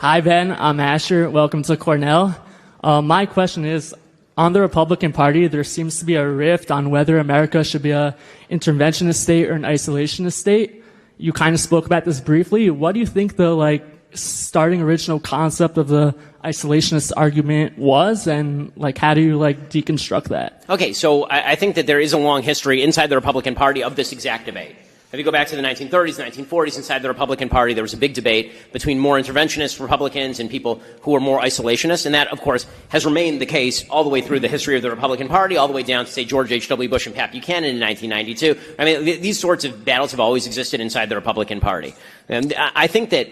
Hi, Ben. I'm Asher. Welcome to Cornell. My question is, on the Republican Party, there seems to be a rift on whether America should be an interventionist state or an isolationist state. You kind of spoke about this briefly. What do you think the starting original concept of the isolationist argument was, and how do you deconstruct that? Okay, so I think that there is a long history inside the Republican Party of this exact debate. If you go back to the 1930s, 1940s, inside the Republican Party, there was a big debate between more interventionist Republicans and people who were more isolationist, and that, of course, has remained the case all the way through the history of the Republican Party, all the way down to, say, George H.W. Bush and Pat Buchanan in 1992. I mean, these sorts of battles have always existed inside the Republican Party. And I think that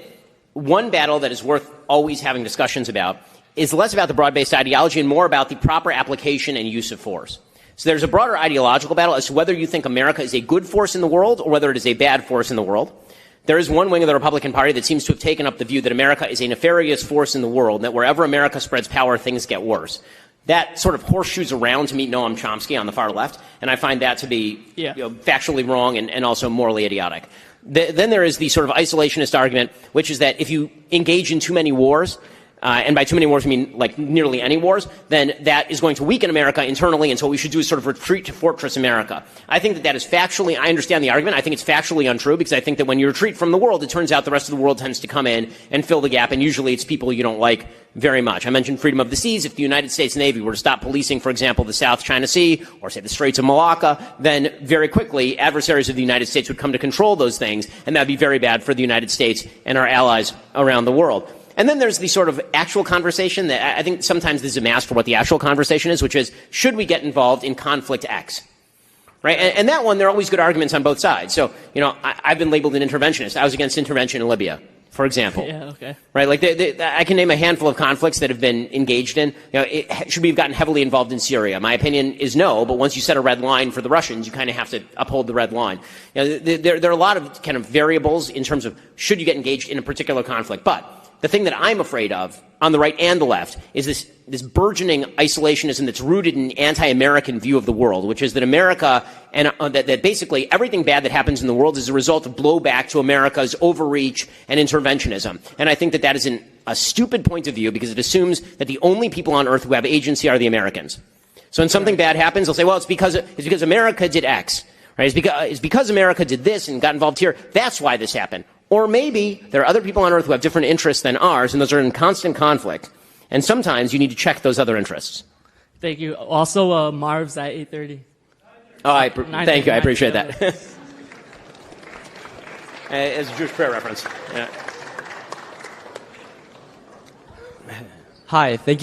one battle that is worth always having discussions about is less about the broad-based ideology and more about the proper application and use of force. So there's a broader ideological battle as to whether you think America is a good force in the world or whether it is a bad force in the world. There is one wing of the Republican Party that seems to have taken up the view that America is a nefarious force in the world, and that wherever America spreads power, things get worse. That sort of horseshoes around to meet Noam Chomsky on the far left, and I find that to be factually wrong and also morally idiotic. Then there is the sort of isolationist argument, which is that if you engage in too many wars, and by too many wars I mean nearly any wars, then that is going to weaken America internally, and so what we should do is sort of retreat to Fortress America. I think that is factually, I understand the argument, I think it's factually untrue, because I think that when you retreat from the world, it turns out the rest of the world tends to come in and fill the gap, and usually it's people you don't like very much. I mentioned freedom of the seas. If the United States Navy were to stop policing, for example, the South China Sea, or say the Straits of Malacca, then very quickly adversaries of the United States would come to control those things, and that would be very bad for the United States and our allies around the world. And then there's the sort of actual conversation that I think sometimes there's a mask for what the actual conversation is, which is, should we get involved in conflict X? Right? And that one, there are always good arguments on both sides. So, I've been labeled an interventionist. I was against intervention in Libya, for example. Yeah, okay. Right? I can name a handful of conflicts that have been engaged in. Should we have gotten heavily involved in Syria? My opinion is no, but once you set a red line for the Russians, you kind of have to uphold the red line. There are a lot of kind of variables in terms of should you get engaged in a particular conflict. But the thing that I'm afraid of, on the right and the left, is this burgeoning isolationism that's rooted in an anti-American view of the world, which is that America and that basically everything bad that happens in the world is a result of blowback to America's overreach and interventionism. And I think that that is a stupid point of view, because it assumes that the only people on earth who have agency are the Americans. So when something bad happens, they'll say, well, it's because America did X. Right? It's because America did this and got involved here. That's why this happened. Or maybe there are other people on earth who have different interests than ours, and those are in constant conflict. And sometimes you need to check those other interests. Thank you. Also, Marv's at 8:30. Oh, thank you. I appreciate that. As a Jewish prayer reference. Yeah. Hi. Thank you.